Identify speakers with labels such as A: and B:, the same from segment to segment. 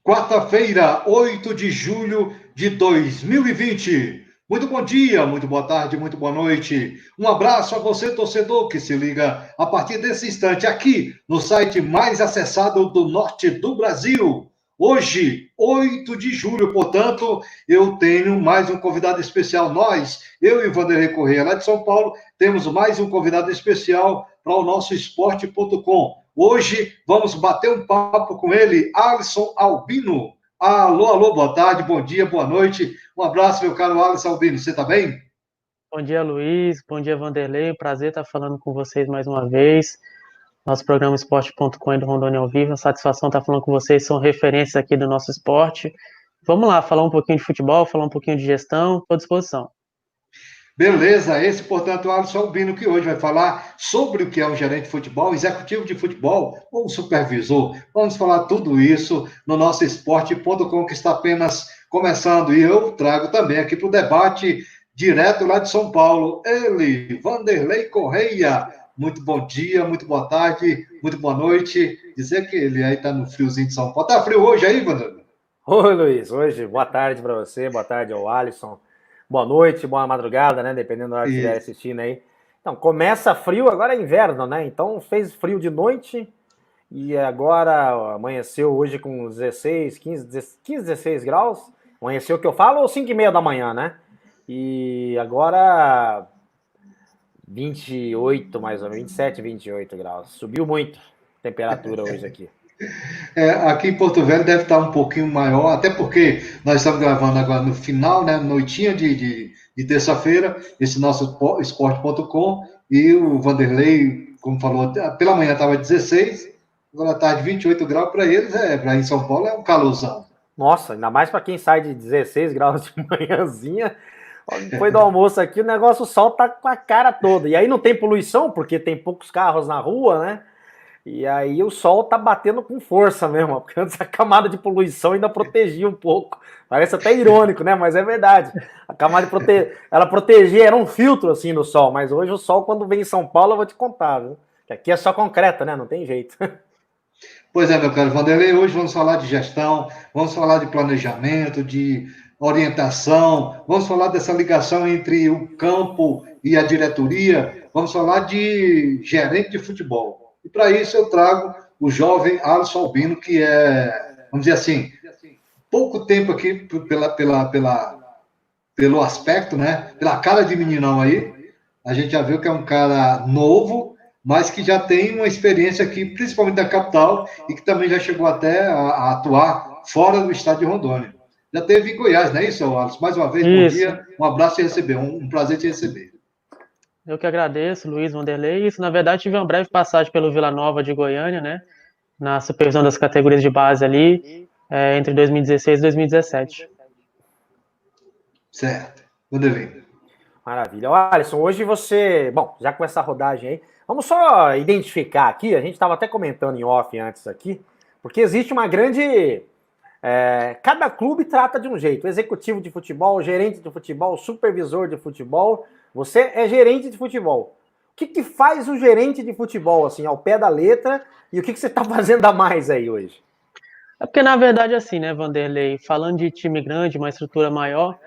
A: Quarta-feira, 8 de julho de 2020. Muito bom dia, muito boa tarde, muito boa noite. Um abraço a você, torcedor, que se liga a partir desse instante aqui no site mais acessado do norte do Brasil. Hoje, 8 de julho, portanto, eu tenho mais um convidado especial. Eu e Vanderlei Correia, lá de São Paulo, temos mais um convidado especial para o nosso esporte.com. Hoje vamos bater um papo com ele, Alisson Albino. Alô, boa tarde, bom dia, boa noite. Um abraço, meu caro Alisson Albino. Você está bem?
B: Bom dia, Luiz. Bom dia, Vanderlei. Prazer estar falando com vocês mais uma vez. Nosso programa Esporte.com do Rondônia ao Vivo. A satisfação estar falando com vocês. São referências aqui do nosso esporte. Vamos lá, falar um pouquinho de futebol, falar um pouquinho de gestão. Estou à disposição.
A: Beleza, esse, portanto, é o Alisson Albino, que hoje vai falar sobre o que é um gerente de futebol, executivo de futebol ou um supervisor. Vamos falar tudo isso no nosso esporte.com, que está apenas começando. E eu trago também aqui para o debate, direto lá de São Paulo, ele, Vanderlei Correia. Muito bom dia, muito boa tarde, muito boa noite. Dizer que ele aí está no friozinho de São Paulo. Tá frio hoje aí, Vanderlei?
C: Oi, Luiz. Hoje, boa tarde para você, boa tarde ao Alisson. Boa noite, boa madrugada, né? Dependendo da hora que estiver assistindo aí. Então, começa frio, agora é inverno, né? Então, fez frio de noite e agora amanheceu hoje com 16, 16 graus. Amanheceu o que eu falo, ou 5h30 da manhã, né? E agora 28, mais ou menos, 27, 28 graus. Subiu muito a temperatura hoje aqui.
A: Aqui em Porto Velho deve estar um pouquinho maior, até porque nós estamos gravando agora no final, né, noitinha de terça-feira, esse nosso esporte.com, e o Vanderlei, como falou, pela manhã estava 16, agora à tarde 28 graus, para eles, para em São Paulo é um calorzão.
C: Nossa, ainda mais para quem sai de 16 graus de manhãzinha, depois do almoço aqui, o negócio, o sol tá com a cara toda, e aí não tem poluição, porque tem poucos carros na rua, né? E aí o sol tá batendo com força mesmo, porque antes a camada de poluição ainda protegia um pouco. Parece até irônico, né? Mas é verdade. A camada ela protegia, era um filtro assim no sol, mas hoje o sol, quando vem em São Paulo, eu vou te contar, viu? Que aqui é só concreto, né? Não tem jeito.
A: Pois é, meu caro Vanderlei, hoje vamos falar de gestão, vamos falar de planejamento, de orientação, vamos falar dessa ligação entre o campo e a diretoria, vamos falar de gerente de futebol. E para isso eu trago o jovem Alisson Albino, que vamos dizer assim, pouco tempo aqui pelo aspecto, né? Pela cara de meninão aí, a gente já viu que é um cara novo, mas que já tem uma experiência aqui, principalmente da capital, e que também já chegou até a atuar fora do estado de Rondônia. Já teve em Goiás, não é isso, Alisson? Mais uma vez, bom dia, um abraço e receber, um prazer te receber.
B: Eu que agradeço, Luiz, Vanderlei. Isso, na verdade, tive uma breve passagem pelo Vila Nova de Goiânia, né? Na supervisão das categorias de base ali, entre 2016 e 2017.
A: Certo. Vanderlei.
C: Maravilha. Alisson, hoje você... Bom, já com essa rodagem aí, vamos só identificar aqui, a gente estava até comentando em off antes aqui, porque existe uma grande... cada clube trata de um jeito. Executivo de futebol, gerente de futebol, supervisor de futebol. Você é gerente de futebol. O que faz o gerente de futebol, assim, ao pé da letra, e o que você está fazendo a mais aí hoje?
B: É porque, na verdade, assim, né, Vanderlei, falando de time grande, uma estrutura maior,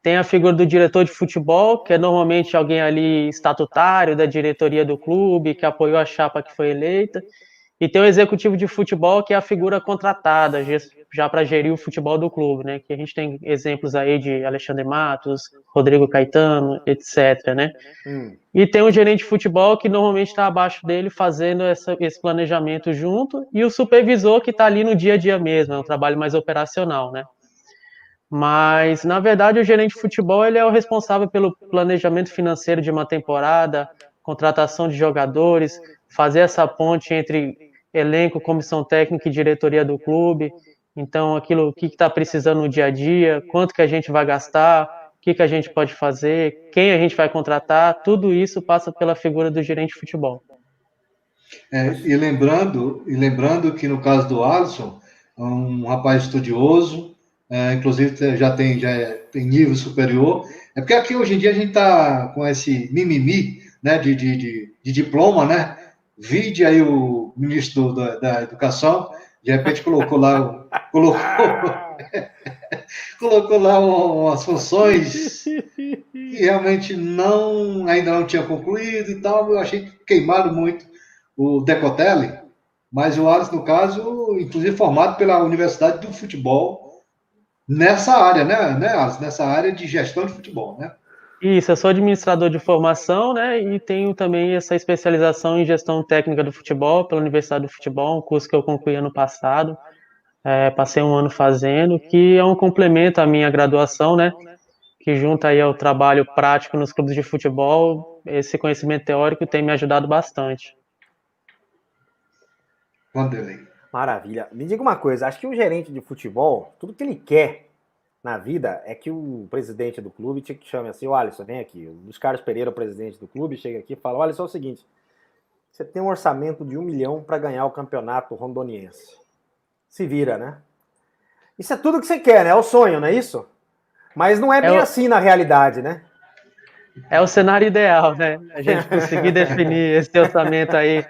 B: tem a figura do diretor de futebol, que é normalmente alguém ali estatutário da diretoria do clube, que apoiou a chapa que foi eleita, e tem o executivo de futebol, que é a figura contratada já para gerir o futebol do clube, né? Que a gente tem exemplos aí de Alexandre Matos, Rodrigo Caetano, etc, né? E tem o gerente de futebol que normalmente está abaixo dele fazendo esse planejamento junto, e o supervisor que está ali no dia a dia mesmo, é um trabalho mais operacional, né? Mas, na verdade, o gerente de futebol ele é o responsável pelo planejamento financeiro de uma temporada, contratação de jogadores, fazer essa ponte entre elenco, comissão técnica e diretoria do clube. Então, aquilo, o que está precisando no dia a dia, quanto que a gente vai gastar, o que a gente pode fazer, quem a gente vai contratar, tudo isso passa pela figura do gerente de futebol.
A: E lembrando que no caso do Alisson, um rapaz estudioso, inclusive já tem nível superior. É porque aqui hoje em dia a gente está com esse mimimi, né, de diploma, né? Vide aí o ministro da Educação, De repente colocou lá, colocou, colocou lá umas funções que realmente ainda não tinha concluído e tal. Eu achei que queimaram muito o Decotelli, mas o Alisson, no caso, inclusive formado pela Universidade do Futebol, nessa área, né, Alisson? Nessa área de gestão de futebol, né?
B: Isso, eu sou administrador de formação, né, e tenho também essa especialização em gestão técnica do futebol pela Universidade do Futebol, um curso que eu concluí ano passado, passei um ano fazendo, que é um complemento à minha graduação, né, que junto aí ao trabalho prático nos clubes de futebol, esse conhecimento teórico tem me ajudado bastante.
A: Vanderlei.
C: Maravilha. Me diga uma coisa, acho que um gerente de futebol, tudo que ele quer na vida é que o presidente do clube te chame assim, o Alisson, vem aqui. O Luiz Carlos Pereira, o presidente do clube, chega aqui e fala, olha, só é o seguinte, você tem um orçamento de 1 milhão para ganhar o campeonato rondoniense. Se vira, né? Isso é tudo que você quer, né? É o sonho, não é isso? Mas não é bem assim na realidade, né?
B: É o cenário ideal, né? A gente conseguir definir esse orçamento aí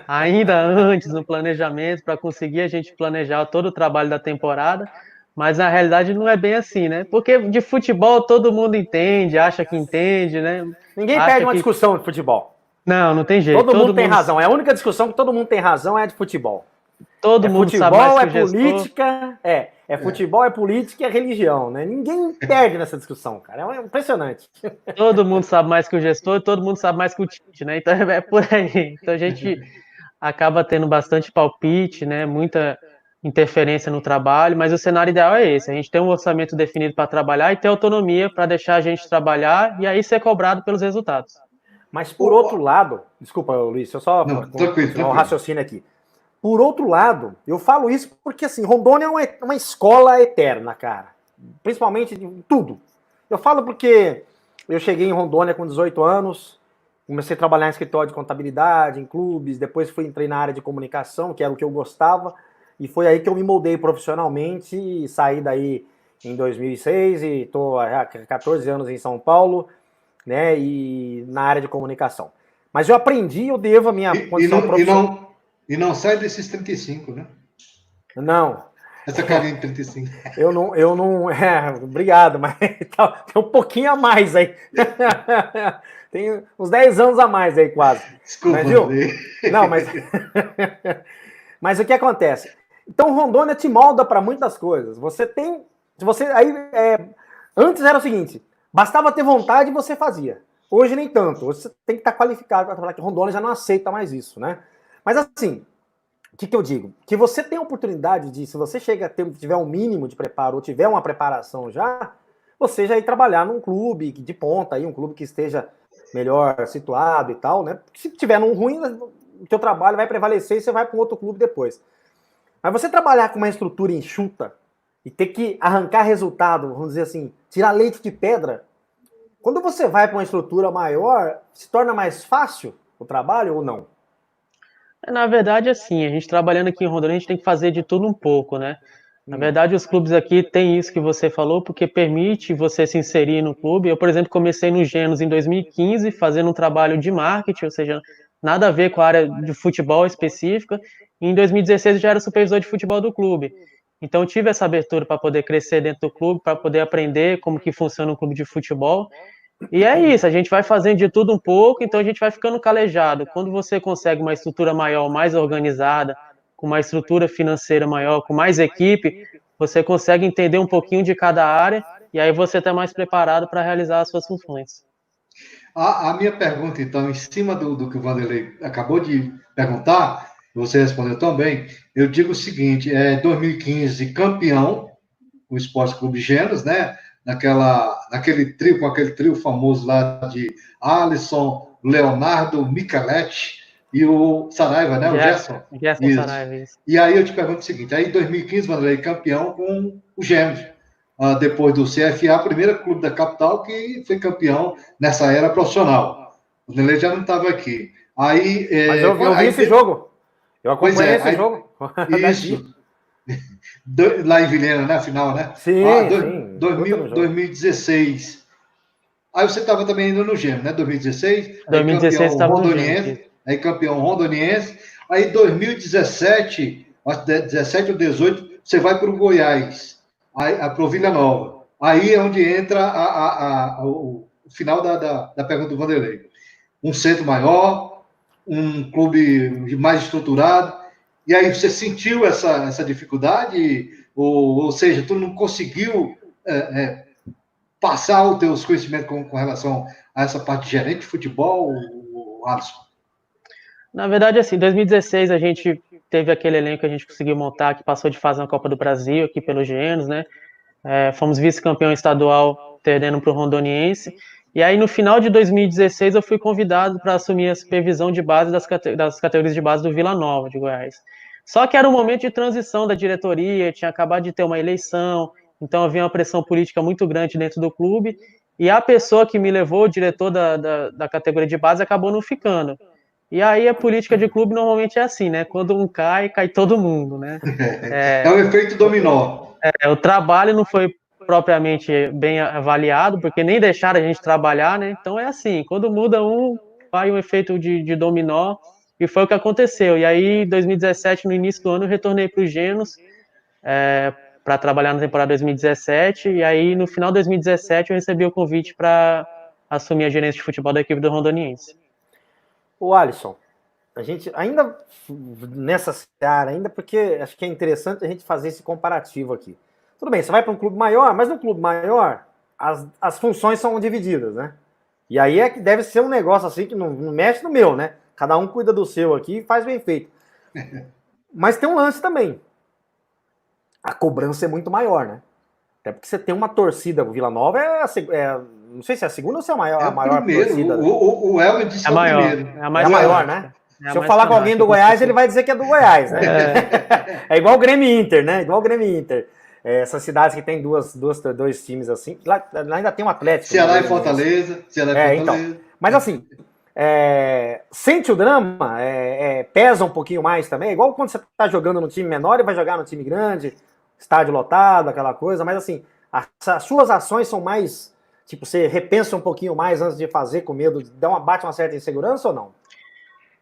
B: ainda antes no planejamento, para conseguir a gente planejar todo o trabalho da temporada, mas na realidade não é bem assim, né? Porque de futebol todo mundo entende, acha que entende, né?
C: Ninguém perde uma discussão de futebol.
B: Não tem jeito.
C: Todo mundo tem razão. É a única discussão que todo mundo tem razão é de futebol.
B: Todo mundo sabe mais que o gestor.
C: Política, futebol, é política e é religião, né? Ninguém perde nessa discussão, cara. É impressionante.
B: Todo mundo sabe mais que o gestor, todo mundo sabe mais que o Tite, né? Então é por aí. Então a gente acaba tendo bastante palpite, né? Muita interferência no trabalho, mas o cenário ideal é esse: a gente tem um orçamento definido para trabalhar e ter autonomia para deixar a gente trabalhar e aí ser cobrado pelos resultados.
C: Mas por outro lado, desculpa, Luiz, eu só continuar o raciocínio aqui. Por outro lado, eu falo isso porque, assim, Rondônia é uma escola eterna, cara. Principalmente em tudo. Eu falo porque eu cheguei em Rondônia com 18 anos, comecei a trabalhar em escritório de contabilidade, em clubes, depois entrei na área de comunicação, que era o que eu gostava, e foi aí que eu me moldei profissionalmente e saí daí em 2006 e estou há 14 anos em São Paulo, né, e na área de comunicação. Mas eu aprendi, eu devo a minha condição profissional.
A: E não sai desses 35, né?
C: Não.
A: Essa carinha de 35.
C: Eu não. Obrigado, mas tá, tem um pouquinho a mais aí. Tem uns 10 anos a mais aí, quase.
A: Desculpa,
C: mas, viu? Não, mas. Mas o que acontece? Então, Rondônia te molda para muitas coisas. Você tem. Antes era o seguinte: bastava ter vontade e você fazia. Hoje nem tanto. Hoje você tem que estar qualificado para trabalhar, que Rondônia já não aceita mais isso, né? Mas assim, o que eu digo? Que você tem a oportunidade de, se você tiver um mínimo de preparo ou tiver uma preparação já, você já ir trabalhar num clube de ponta, aí, um clube que esteja melhor situado e tal, né? Porque se tiver num ruim, o teu trabalho vai prevalecer e você vai para um outro clube depois. Mas você trabalhar com uma estrutura enxuta e ter que arrancar resultado, vamos dizer assim, tirar leite de pedra, quando você vai para uma estrutura maior, se torna mais fácil o trabalho ou não?
B: Na verdade, assim, a gente trabalhando aqui em Rondônia, a gente tem que fazer de tudo um pouco, né? Na verdade, os clubes aqui têm isso que você falou, porque permite você se inserir no clube. Eu, por exemplo, comecei no Genos em 2015, fazendo um trabalho de marketing, ou seja, nada a ver com a área de futebol específica. E em 2016 eu já era supervisor de futebol do clube. Então, eu tive essa abertura para poder crescer dentro do clube, para poder aprender como que funciona um clube de futebol. E é isso, a gente vai fazendo de tudo um pouco, então a gente vai ficando calejado. Quando você consegue uma estrutura maior, mais organizada, com uma estrutura financeira maior, com mais equipe, você consegue entender um pouquinho de cada área e aí você está mais preparado para realizar as suas funções.
A: A minha pergunta, então, em cima do que o Vanderlei acabou de perguntar, você respondeu também, eu digo o seguinte, 2015 campeão, o Esporte Clube Genos, né? Naquele trio famoso lá de Alisson, Leonardo, Micheletti e o Saraiva, né? O Gerson.
B: Gerson Saraiva, isso.
A: E aí eu te pergunto o seguinte, aí em 2015, Vanderlei, campeão com o Gêmeos, depois do CFA, primeiro clube da capital que foi campeão nessa era profissional. O Vanderlei já não estava aqui. Aí,
C: mas eu vi esse jogo. Eu acompanhei esse jogo.
A: Isso. Lá em Vilhena, né? Afinal, né?
C: Sim, sim.
A: 2016. Aí você estava também indo no Gêmeo, né? 2016.
B: 2016 estava no Gêmeo.
A: Aí campeão rondoniense. Aí 2017, acho que 17 ou 18, você vai para o Goiás, para o Vila Nova. Aí é onde entra o final da pergunta do Vanderlei. Um centro maior, um clube mais estruturado, e aí você sentiu essa dificuldade, ou seja, tu não conseguiu passar os teus conhecimentos com relação a essa parte de gerente de futebol, Alisson?
B: Na verdade, assim, em 2016 a gente teve aquele elenco que a gente conseguiu montar, que passou de fase na Copa do Brasil, aqui pelos Genos, né? Fomos vice-campeão estadual, perdendo para o Rondoniense. E aí, no final de 2016, eu fui convidado para assumir a supervisão de base das categorias de base do Vila Nova, de Goiás. Só que era um momento de transição da diretoria, tinha acabado de ter uma eleição, então havia uma pressão política muito grande dentro do clube, e a pessoa que me levou, o diretor da categoria de base, acabou não ficando. E aí a política de clube normalmente é assim, né? Quando um cai, cai todo mundo, né?
A: É um efeito dominó.
B: O trabalho não foi propriamente bem avaliado, porque nem deixaram a gente trabalhar, né? Então é assim, quando muda um, vai um efeito de dominó, e foi o que aconteceu. E aí, em 2017, no início do ano, eu retornei para os Genos, para trabalhar na temporada 2017, e aí no final de 2017 eu recebi o convite para assumir a gerência de futebol da equipe do Rondoniense.
C: O Alisson, a gente ainda nessa seara, ainda porque acho que é interessante a gente fazer esse comparativo aqui. Tudo bem, você vai para um clube maior, mas no clube maior as funções são divididas, né? E aí é que deve ser um negócio assim que não mexe no meu, né? Cada um cuida do seu aqui e faz bem feito. Mas tem um lance também. A cobrança é muito maior, né? Até porque você tem uma torcida, o Vila Nova não sei se é a segunda ou se é a maior torcida.
A: O Elber disse que é o primeiro.
C: É a maior, né? Se eu falar com alguém do Goiás, ele vai dizer que é do Goiás, né? É igual o Grêmio Inter, né? Igual o Grêmio Inter. Essas cidades que tem dois times assim, lá ainda tem um Atlético.
A: Ceará e Fortaleza.
C: Então. Mas assim, sente o drama, pesa um pouquinho mais também, igual quando você está jogando no time menor e vai jogar no time grande, estádio lotado, aquela coisa, mas assim, as suas ações são mais, tipo, você repensa um pouquinho mais antes de fazer, com medo, bate uma certa insegurança ou não?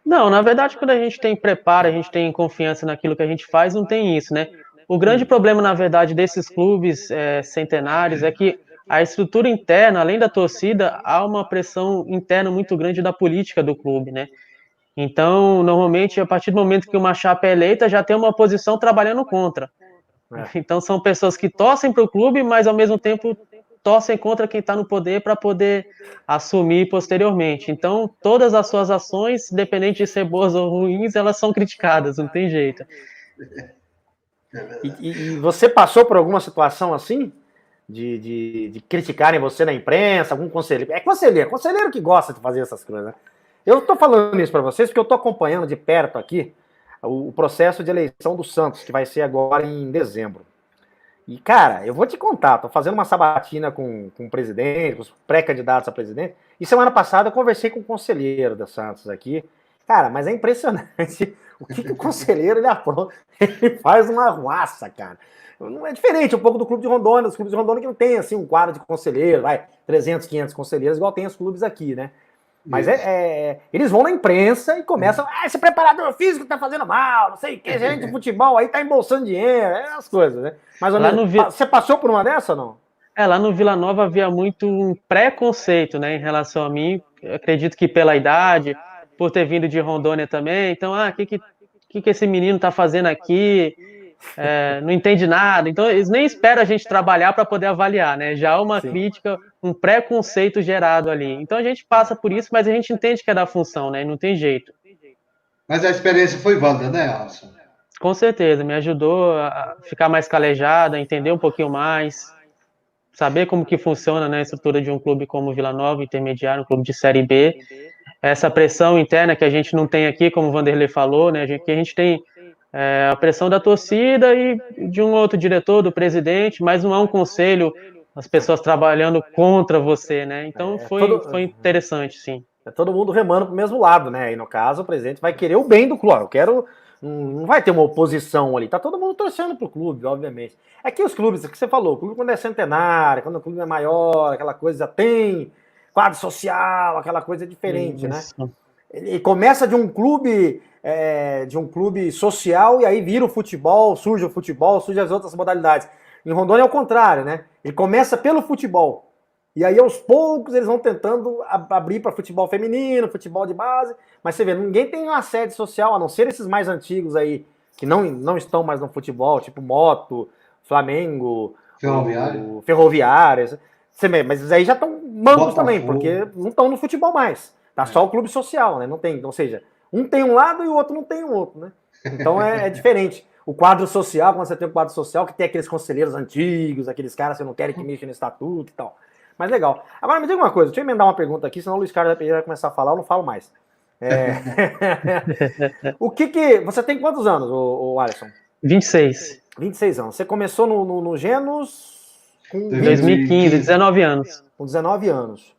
B: Não, na verdade, quando a gente tem preparo, a gente tem confiança naquilo que a gente faz, não tem isso, né? O grande problema, na verdade, desses clubes centenários é que a estrutura interna, além da torcida, há uma pressão interna muito grande da política do clube, né? Então, normalmente, a partir do momento que uma chapa é eleita, já tem uma oposição trabalhando contra. Então, são pessoas que torcem para o clube, mas, ao mesmo tempo, torcem contra quem está no poder para poder assumir posteriormente. Então, todas as suas ações, independente de ser boas ou ruins, elas são criticadas, não tem jeito.
C: E você passou por alguma situação assim? De criticarem você na imprensa, algum conselheiro? É conselheiro que gosta de fazer essas coisas, né? Eu tô falando isso para vocês porque eu tô acompanhando de perto aqui o processo de eleição do Santos, que vai ser agora em dezembro. E, cara, eu vou te contar, tô fazendo uma sabatina com o presidente, com os pré-candidatos a presidente, e semana passada eu conversei com o conselheiro da Santos aqui. Cara, mas é impressionante o que o conselheiro ele apronta. Ele faz uma arruaça, cara. Não é diferente um pouco do Clube de Rondônia, os clubes de Rondônia que não tem assim um quadro de conselheiro, 300, 500 conselheiros, igual tem os clubes aqui, né? Mas eles vão na imprensa e começam, esse preparador físico tá fazendo mal, não sei o que, gerente de futebol aí tá embolsando dinheiro, as coisas, né? Mais ou menos. Você passou por uma dessa ou não?
B: Lá no Vila Nova havia muito um preconceito, né, em relação a mim. Eu acredito que pela idade, por ter vindo de Rondônia também. Então, o que esse menino tá fazendo aqui? Não entende nada. Então, eles nem esperam a gente trabalhar para poder avaliar, né? Já há uma crítica, um preconceito gerado ali. Então, a gente passa por isso, mas a gente entende que é da função, né? Não tem jeito.
A: Mas a experiência foi válida, né, Alisson?
B: Com certeza, me ajudou a ficar mais calejado, a entender um pouquinho mais, saber como que funciona, né, a estrutura de um clube como o Vila Nova, intermediário, um clube de Série B. Essa pressão interna que a gente não tem aqui, como o Vanderlei falou, né, que a gente tem a pressão da torcida e de um outro diretor, do presidente, mas não há um conselho, as pessoas trabalhando contra você, né? Então foi interessante, sim.
C: É todo mundo remando pro mesmo lado, né? E no caso, o presidente vai querer o bem do clube. Eu quero. Não vai ter uma oposição ali. Tá todo mundo torcendo pro clube, obviamente. É que os clubes, o que você falou, o clube quando é centenário, quando o clube é maior, aquela coisa já tem quadro social, aquela coisa diferente, né? E começa de um clube de um clube social e aí vira o futebol, surge as outras modalidades. Em Rondônia é o contrário, né? Ele começa pelo futebol. E aí, aos poucos, eles vão tentando abrir para futebol feminino, futebol de base. Mas você vê, ninguém tem uma sede social, a não ser esses mais antigos aí, que não estão mais no futebol, tipo Moto, Flamengo, Ferroviária. Você vê, mas aí já estão mancos também, porque não estão no futebol mais. Tá só o clube social, né? Não tem, ou seja, um tem um lado e o outro não tem o outro, né? Então é diferente. O quadro social, quando você tem um quadro social, que tem aqueles conselheiros antigos, aqueles caras que não querem que mexa no estatuto e tal. Mas legal. Agora me diga uma coisa, deixa eu emendar uma pergunta aqui, senão o Luiz Carlos vai começar a falar, eu não falo mais. O que você tem quantos anos, o Alisson?
B: 26.
C: 26 anos. Você começou no Genos
B: com 2015, 19 anos.
C: Com 19 anos.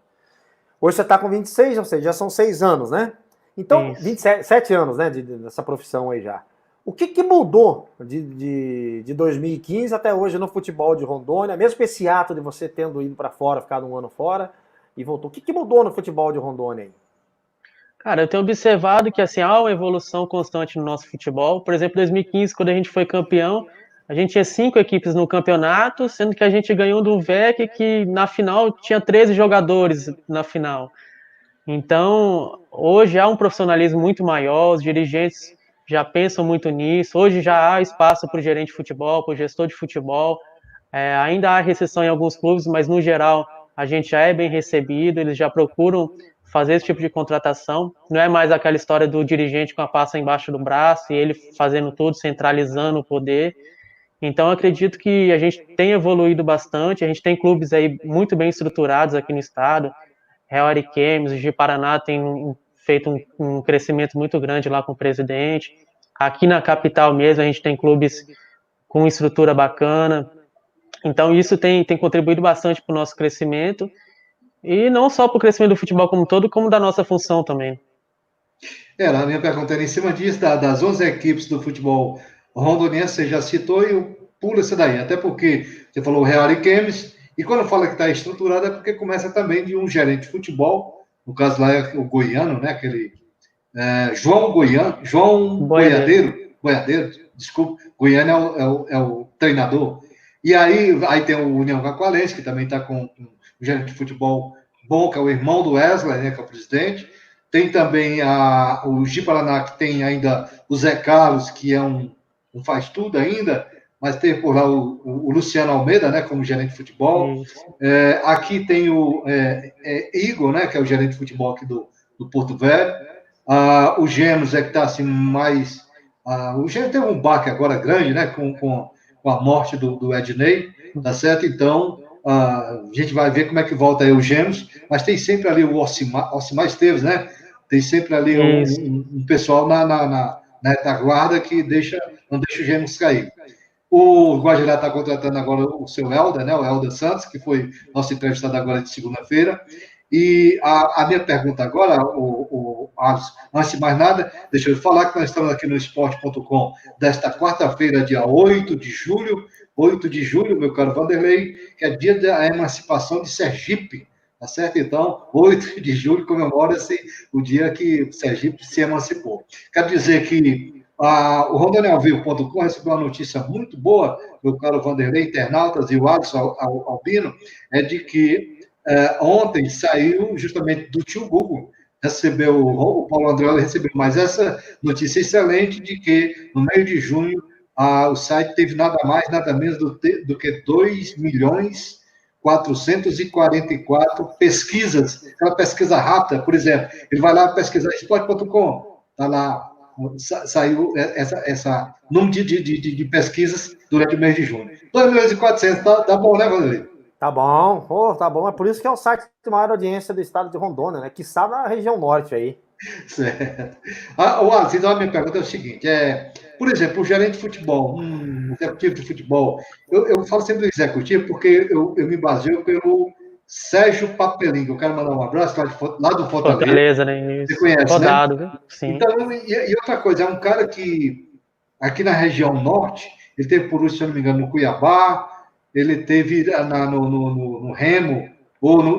C: Hoje você está com 26, ou seja, já são 6 anos, né? Então, isso. 27 anos, né, dessa profissão aí já. O que mudou de 2015 até hoje no futebol de Rondônia, mesmo com esse ato de você tendo ido para fora, ficado um ano fora e voltou? O que mudou no futebol de Rondônia aí?
B: Cara, eu tenho observado que assim, há uma evolução constante no nosso futebol. Por exemplo, em 2015, quando a gente foi campeão, a gente tinha 5 equipes no campeonato, sendo que a gente ganhou do VEC, que na final tinha 13 jogadores na final. Então, hoje há um profissionalismo muito maior, os dirigentes já pensam muito nisso. Hoje já há espaço para o gerente de futebol, para o gestor de futebol. Ainda há recessão em alguns clubes, mas no geral a gente já é bem recebido, eles já procuram fazer esse tipo de contratação. Não é mais aquela história do dirigente com a pasta embaixo do braço e ele fazendo tudo, centralizando o poder. Então, acredito que a gente tem evoluído bastante, a gente tem clubes aí muito bem estruturados aqui no estado. Real Ariquemes, o de Paraná tem feito um crescimento muito grande lá com o presidente. Aqui na capital mesmo, a gente tem clubes com estrutura bacana. Então, isso tem contribuído bastante para o nosso crescimento. E não só para o crescimento do futebol como um todo, como da nossa função também.
A: A minha pergunta era em cima disso, das 11 equipes do futebol rondoniense, você já citou, e eu pulo isso daí. Até porque você falou Real Ariquemes, e quando fala que está estruturado é porque começa também de um gerente de futebol, no caso lá é o goiano, né? Aquele João Boiadeiro, desculpa, Goiano é o treinador. E aí tem o União Cacoalense, que também está com um gerente de futebol bom, que é o irmão do Wesley, né, que é o presidente. Tem também o Ji-Paraná, que tem ainda o Zé Carlos, que é um faz tudo ainda, mas tem por lá o Luciano Almeida, né, como gerente de futebol. Aqui tem o Igor, né, que é o gerente de futebol aqui do Porto Velho. O Gêmeos que está assim mais... o Gêmeos tem um baque agora grande, né, com a morte do Ednei, tá certo? Então, a gente vai ver como é que volta aí o Gêmeos, mas tem sempre ali o Ocimar Esteves, né? Tem sempre ali um pessoal na retaguarda que não deixa o Gêmeos cair. O Guajirá está contratando agora o seu Helder, né? O Helder Santos, que foi nosso entrevistado agora de segunda-feira. E a minha pergunta agora, Alisson, antes de mais nada, deixa eu falar que nós estamos aqui no esporte.com desta quarta-feira, dia 8 de julho, meu caro Vanderlei, que é dia da emancipação de Sergipe, tá certo? Então, 8 de julho comemora-se o dia que Sergipe se emancipou. Quero dizer que o RondôniaAoVivo.com recebeu uma notícia muito boa, meu caro Vanderlei, internautas e o Alisson Albino, de que ontem saiu justamente do tio Google, o Paulo André recebeu mais essa notícia excelente de que no meio de junho o site teve nada mais, nada menos do que 2.444 pesquisas, aquela pesquisa rápida, por exemplo, ele vai lá pesquisar esporte.com, tá lá, saiu essa número de pesquisas durante o mês de junho. 2.400, tá bom, né, Vanderlei?
C: Tá bom, tá bom. É por isso que é o site de maior audiência do estado de Rondônia, né? Quiçá na região norte aí.
A: Certo. Alisson, então a minha pergunta é o seguinte: por exemplo, o gerente de futebol, executivo de futebol, eu falo sempre do executivo porque eu me baseio pelo Sérgio Papelinho, que eu quero mandar um abraço lá do
B: Fortaleza, né?
A: Você conhece,
B: Rodado,
A: né?
B: Sim.
A: Então, e outra coisa, é um cara que aqui na região norte, ele teve por isso, se eu não me engano, no Cuiabá. Ele teve no Remo,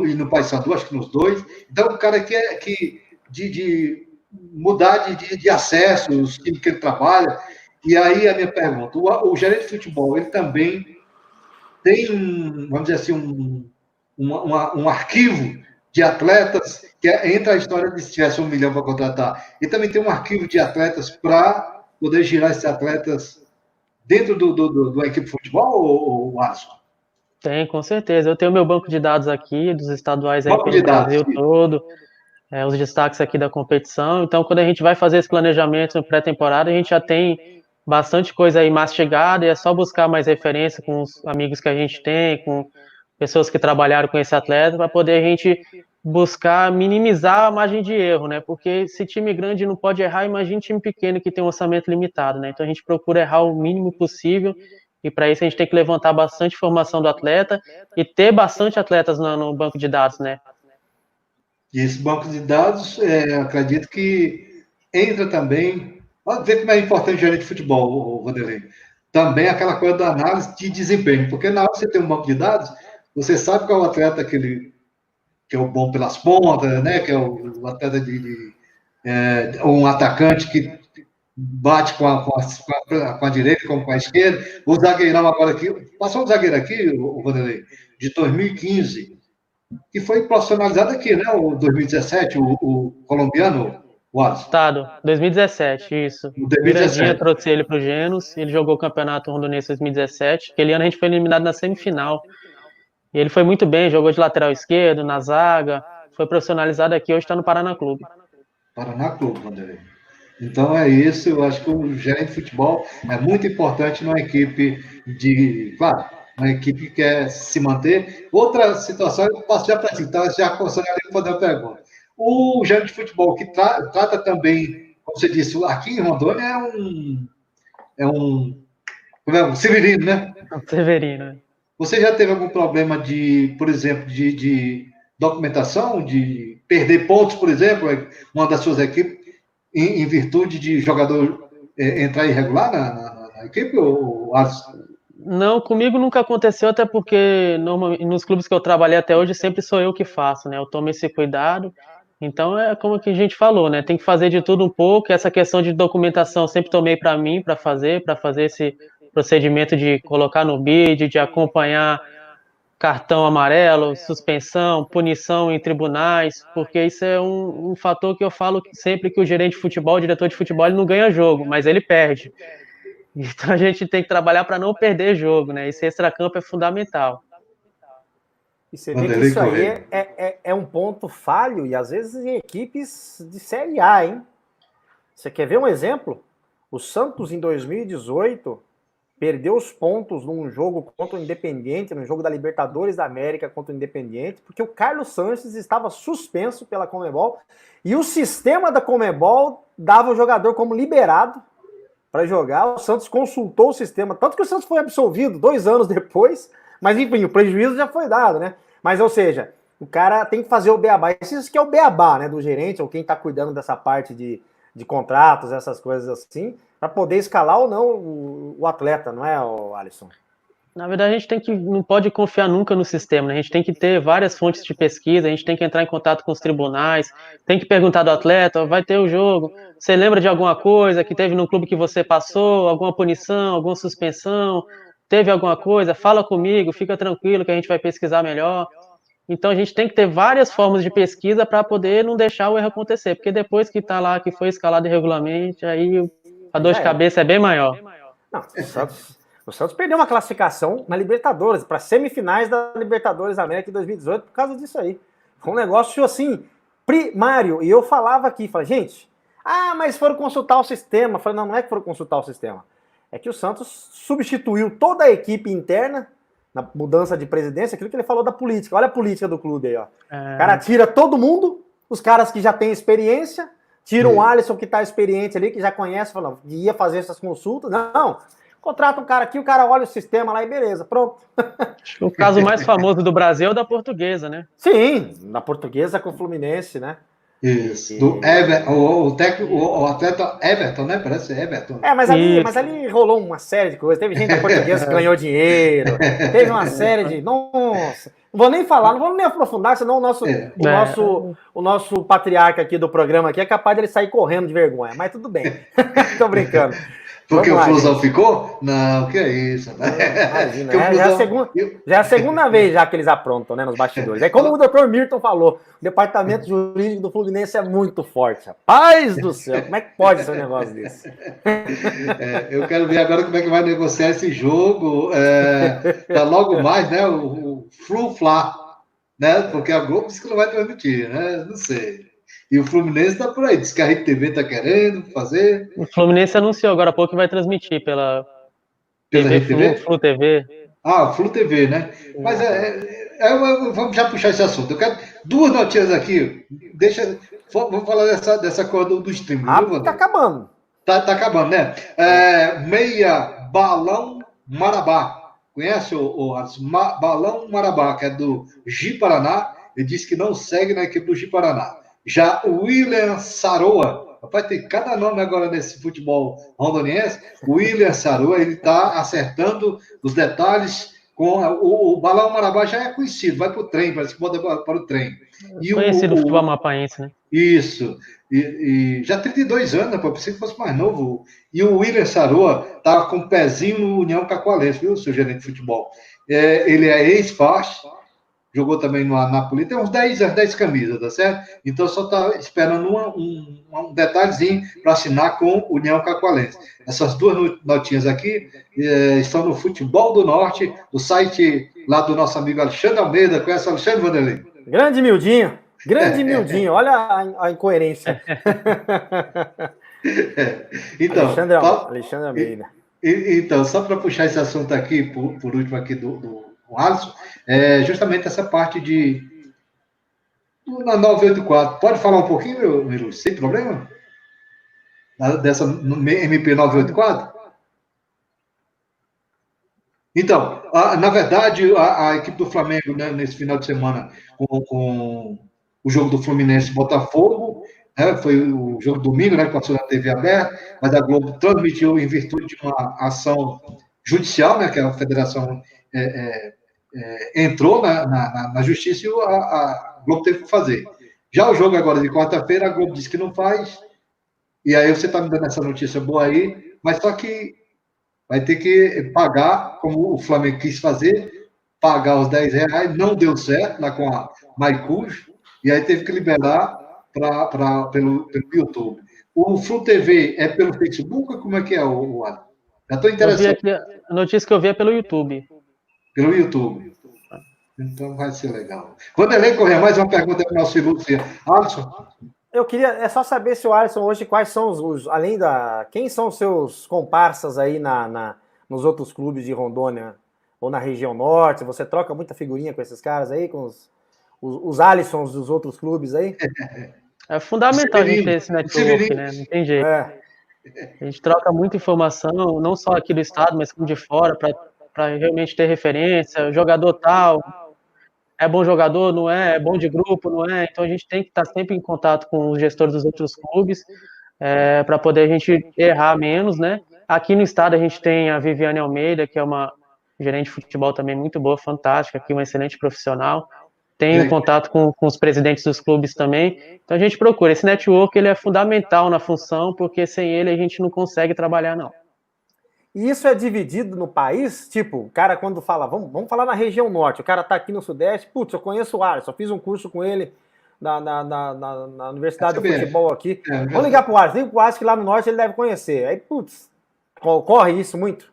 A: e no Paysandu, acho que nos dois. Então, o cara que mudar de acesso, os times que ele trabalha. E aí a minha pergunta, o gerente de futebol, ele também tem vamos dizer assim, um arquivo de atletas, que entra a história de se tivesse 1 milhão para contratar, e também tem um arquivo de atletas para poder girar esses atletas dentro do equipe de futebol, ou Alisson?
B: Tem, com certeza. Eu tenho meu banco de dados aqui, dos estaduais aí
A: Banco
B: pelo
A: de dados.
B: Brasil todo, os destaques aqui da competição. Então, quando a gente vai fazer esse planejamento em pré-temporada, a gente já tem bastante coisa aí mastigada e é só buscar mais referência com os amigos que a gente tem, com pessoas que trabalharam com esse atleta, para poder a gente buscar minimizar a margem de erro, né? Porque se time grande não pode errar, imagine time pequeno que tem um orçamento limitado, né? Então a gente procura errar o mínimo possível e para isso a gente tem que levantar bastante informação do atleta e ter bastante atletas no banco de dados, né?
A: E esse banco de dados, acredito que entra também. Olha ver como é importante o gerente de futebol, o Vanderlei. Também aquela coisa da análise de desempenho, porque na hora que você tem um banco de dados, você sabe qual é o atleta que é o bom pelas pontas, né? Que é o atleta um atacante que bate com a direita como com a esquerda. O zagueirão agora aqui, passou um zagueiro aqui, o Vanderlei, de 2015, que foi profissionalizado aqui, né? O 2017, o colombiano, o Alisson.
B: Estado, 2017, isso.
A: O 2017.
B: Mirandinha trouxe ele para o Genos, ele jogou o campeonato rondonense 2017. Aquele ano a gente foi eliminado na semifinal. E ele foi muito bem, jogou de lateral esquerdo, na zaga, foi profissionalizado aqui, hoje está no Paraná Clube.
A: Paraná Clube, Vanderlei. Então é isso, eu acho que o gerente de futebol é muito importante numa equipe claro, uma equipe que quer se manter. Outra situação, eu passo já para ti, tá? Já começando a fazer uma pergunta. O gerente de futebol que trata também, como você disse, aqui em Rondônia é um Severino, né?
B: Severino.
A: Você já teve algum problema por exemplo, de documentação, de perder pontos, por exemplo, uma das suas equipes, em virtude de jogador entrar irregular na equipe, ou Alisson?
B: Não, comigo nunca aconteceu, até porque nos clubes que eu trabalhei até hoje sempre sou eu que faço, né? Eu tomo esse cuidado. Então é como que a gente falou, né? Tem que fazer de tudo um pouco. Essa questão de documentação eu sempre tomei para mim, para fazer esse procedimento de colocar no BID, de acompanhar cartão amarelo, suspensão, punição em tribunais, porque isso é um fator que eu falo sempre que o gerente de futebol, o diretor de futebol, ele não ganha jogo, mas ele perde. Então a gente tem que trabalhar para não perder jogo, né? Esse extracampo é fundamental.
C: E você vê que isso aí é um ponto falho, e às vezes em equipes de Série A, hein? Você quer ver um exemplo? O Santos, em 2018, perdeu os pontos num jogo contra o Independiente, no jogo da Libertadores da América contra o Independiente, porque o Carlos Sanches estava suspenso pela Conmebol, e o sistema da Conmebol dava o jogador como liberado para jogar. O Santos consultou o sistema, tanto que o Santos foi absolvido 2 anos depois, mas enfim, o prejuízo já foi dado, né? Mas, ou seja, o cara tem que fazer o beabá. Isso que é o beabá, né, do gerente, ou quem está cuidando dessa parte de contratos, essas coisas assim, para poder escalar ou não o atleta, não é, Alisson?
B: Na verdade, a gente não pode confiar nunca no sistema, né? A gente tem que ter várias fontes de pesquisa, a gente tem que entrar em contato com os tribunais, tem que perguntar do atleta, vai ter o jogo, você lembra de alguma coisa que teve no clube que você passou, alguma punição, alguma suspensão, teve alguma coisa? Fala comigo, fica tranquilo que a gente vai pesquisar melhor. Então a gente tem que ter várias formas de pesquisa para poder não deixar o erro acontecer, porque depois que está lá, que foi escalado irregularmente, aí a dor de cabeça é bem maior.
C: Não, o Santos perdeu uma classificação na Libertadores, para semifinais da Libertadores América em 2018 por causa disso aí. Foi um negócio assim, primário. E eu falava aqui, falei, gente, mas foram consultar o sistema. Eu falei, não é que foram consultar o sistema. É que o Santos substituiu toda a equipe interna na mudança de presidência, aquilo que ele falou da política. Olha a política do clube aí, ó. O cara tira todo mundo, os caras que já têm experiência, tira um Alisson que tá experiente ali, que já conhece, fala, ia fazer essas consultas. Não, contrata um cara aqui, o cara olha o sistema lá e beleza, pronto.
B: O caso mais famoso do Brasil é o da Portuguesa, né?
C: Sim, da Portuguesa com o Fluminense, né?
A: Isso, do Everton, o atleta Everton, né? Parece Everton.
C: Mas ali rolou uma série de coisas. Teve gente da Portuguesa que ganhou dinheiro, teve uma série de. Nossa, não vou nem falar, não vou nem aprofundar, senão o nosso patriarca aqui do programa aqui é capaz dele sair correndo de vergonha, mas tudo bem. Tô brincando.
A: Porque o Flusão ficou? Não, que é isso, né?
C: Imagina, já é a segunda vez já que eles aprontam, né, nos bastidores. É como o Dr. Milton falou, o departamento jurídico do Fluminense é muito forte. Rapaz do céu, como é que pode ser um negócio desse?
A: Eu quero ver agora como é que vai negociar esse jogo. Tá logo mais, né? O Flu-Fla, né? Porque a Globo disse que não vai transmitir, né? Não sei. E o Fluminense tá por aí, diz que a Rede TV tá querendo fazer.
B: O Fluminense anunciou agora há pouco que vai transmitir pela
A: Rede TV?
B: Flu TV.
A: Ah, Flu TV, né? Mas vamos já puxar esse assunto. Eu quero duas notícias aqui. Vamos falar dessa coisa do streaming.
C: Tá acabando.
A: Tá acabando, né? Meia Balão Marabá. Conhece o Alisson? Balão Marabá, que é do Ji-Paraná. Ele disse que não segue na equipe do Ji-Paraná. Já o William Saroa, rapaz, tem cada nome agora nesse futebol rondoniense. O William Saroa, ele está acertando os detalhes com o Balão Marabá, já é conhecido, vai para o trem, parece que bota para o trem.
B: E conhecido o futebol mapaense, né?
A: Isso. E já 32 anos, né? Pensei que fosse mais novo. E o William Saroa tá com um pezinho no União Cacoalense, viu, seu gerente de futebol? Ele é ex-FAS, jogou também no Anápolis, tem uns 10 camisas, tá certo? Então só está esperando um detalhezinho para assinar com o União Cacoalense. Essas duas notinhas aqui estão no Futebol do Norte, do site lá do nosso amigo Alexandre Almeida. Conhece o Alexandre, Vanderlei?
C: Grande Mildinho, olha a incoerência.
A: Então,
C: Alexandre Almeida.
A: Então, só para puxar esse assunto aqui, por último aqui do Alisson, justamente essa parte na 984. Pode falar um pouquinho, meu Ilu, sem problema? Dessa MP 984? Então, na verdade, a equipe do Flamengo, né, nesse final de semana, com o jogo do Fluminense e Botafogo, foi o jogo domingo, né, que passou na TV aberta, mas a Globo transmitiu em virtude de uma ação judicial, né, que a federação entrou na justiça e a Globo teve que fazer. Já o jogo agora de quarta-feira, a Globo disse que não faz, e aí você está me dando essa notícia boa aí, mas só que vai ter que pagar, como o Flamengo quis fazer, pagar os R$10, não deu certo lá com a Maicujo, e aí teve que liberar pelo YouTube. O Flu TV é pelo Facebook ou como é que é o Adam? Já estou interessado.
B: A notícia que eu vi é pelo YouTube.
A: Pelo YouTube. Então vai ser legal. Vanderlei Corrêa, mais uma pergunta para o nosso ilustre Alisson.
C: Eu queria só saber se o Alisson hoje, quais são quem são os seus comparsas aí nos outros clubes de Rondônia ou na região norte? Você troca muita figurinha com esses caras aí, com os Alissons dos outros clubes aí?
B: É fundamental a gente ter esse network, né? Não tem jeito. A gente troca muita informação, não só aqui do estado, mas como de fora, para realmente ter referência, jogador tal, é bom jogador, não é? É bom de grupo, não é? Então a gente tem que estar sempre em contato com os gestores dos outros clubes, para poder a gente errar menos, né? Aqui no estado a gente tem a Viviane Almeida, que é uma gerente de futebol também muito boa, fantástica, aqui uma excelente profissional. Tenho contato com os presidentes dos clubes também. Então a gente procura. Esse network ele é fundamental na função, porque sem ele a gente não consegue trabalhar, não.
C: E isso é dividido no país? Tipo, o cara quando fala, vamos falar na região norte, o cara tá aqui no sudeste, putz, eu conheço o Alisson, fiz um curso com ele na Universidade do Futebol aqui. Vamos ligar pro Alisson, liga pro Alisson que lá no norte ele deve conhecer. Aí, putz, ocorre isso muito?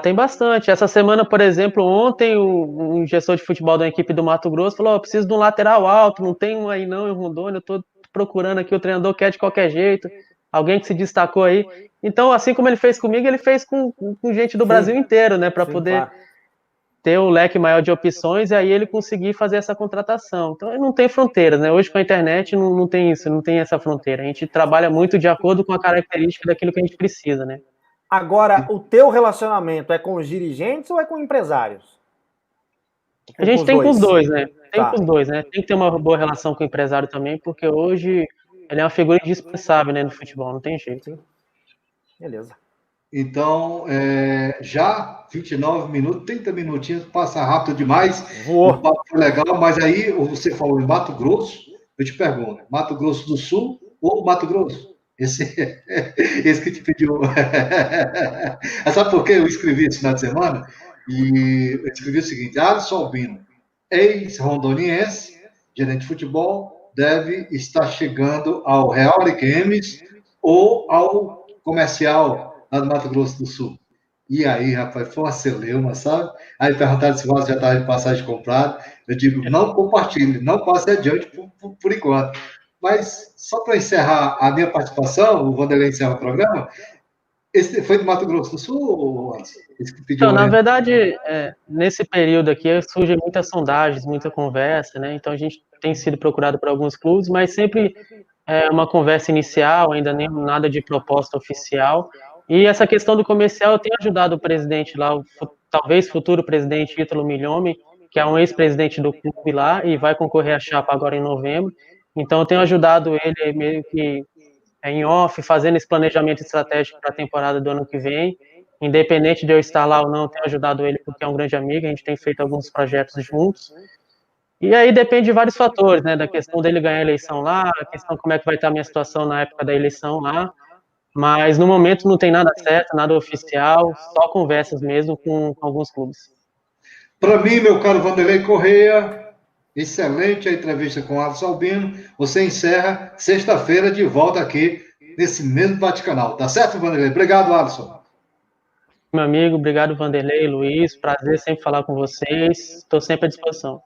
B: Tem bastante. Essa semana, por exemplo, ontem um gestor de futebol da equipe do Mato Grosso falou, preciso de um lateral alto, não tem um aí não em Rondônia, eu tô procurando aqui, o treinador quer de qualquer jeito, alguém que se destacou aí. Então, assim como ele fez comigo, ele fez com gente do Brasil inteiro, né, para poder ter um leque maior de opções e aí ele conseguir fazer essa contratação. Então, não tem fronteiras, né? Hoje com a internet não tem isso, não tem essa fronteira. A gente trabalha muito de acordo com a característica daquilo que a gente precisa, né?
C: Agora, o teu relacionamento é com os dirigentes ou é com empresários?
B: A gente tem com os dois, né? Tem
C: Tá.
B: com os dois, né? Tem que ter uma boa relação com o empresário também, porque hoje ele é uma figura indispensável, né, no futebol, não tem jeito.
C: Sim. Beleza.
A: Então, já 29 minutos, 30 minutinhos, passa rápido demais.
C: Voou.
A: O papo foi legal, mas aí você falou em Mato Grosso, eu te pergunto, Mato Grosso do Sul ou Mato Grosso? Esse que te pediu. Sabe por que eu escrevi esse final de semana? E eu escrevi o seguinte: Alisson Albino, ex-rondoniense, gerente de futebol, deve estar chegando ao Real Ariquemes ou ao comercial lá do Mato Grosso do Sul. E aí, rapaz, foi uma celeuma, sabe? Aí perguntaram se o Alisson já estava de passagem comprada. Eu digo, não compartilhe, não passe adiante por enquanto. Mas, só para encerrar a minha participação, o Vanderlei encerra o programa, esse foi do Mato Grosso do Sul, Alisson? Esse que pediu
B: Então, na verdade, nesse período aqui surgem muitas sondagens, muita conversa, né? Então a gente tem sido procurado por alguns clubes, mas sempre uma conversa inicial, ainda nem nada de proposta oficial. E essa questão do comercial, eu tenho ajudado o presidente lá, talvez futuro presidente Ítalo Milhomem, que é um ex-presidente do clube lá e vai concorrer à chapa agora em novembro. Então eu tenho ajudado ele meio que em off, fazendo esse planejamento estratégico para a temporada do ano que vem. Independente de eu estar lá ou não, eu tenho ajudado ele porque é um grande amigo, a gente tem feito alguns projetos juntos. E aí depende de vários fatores, né? Da questão dele ganhar a eleição lá, a questão como é que vai estar a minha situação na época da eleição lá. Mas no momento não tem nada certo, nada oficial, só conversas mesmo com alguns clubes.
A: Para mim, meu caro Vanderlei Correia, excelente a entrevista com o Alisson Albino. Você encerra sexta-feira de volta aqui nesse mesmo bate-canal. Tá certo, Vanderlei? Obrigado, Alisson.
B: Meu amigo, obrigado, Vanderlei, Luiz. Prazer sempre falar com vocês. Estou sempre à disposição.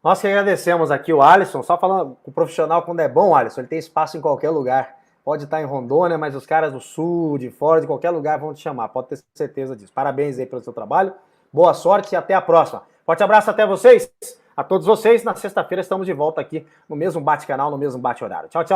C: Nós que agradecemos aqui o Alisson, só falando com o profissional quando é bom, Alisson, ele tem espaço em qualquer lugar. Pode estar em Rondônia, mas os caras do sul, de fora, de qualquer lugar vão te chamar, pode ter certeza disso. Parabéns aí pelo seu trabalho, boa sorte e até a próxima. Forte abraço até vocês, a todos vocês. Na sexta-feira estamos de volta aqui no mesmo bate-canal, no mesmo bate-horário. Tchau, tchau.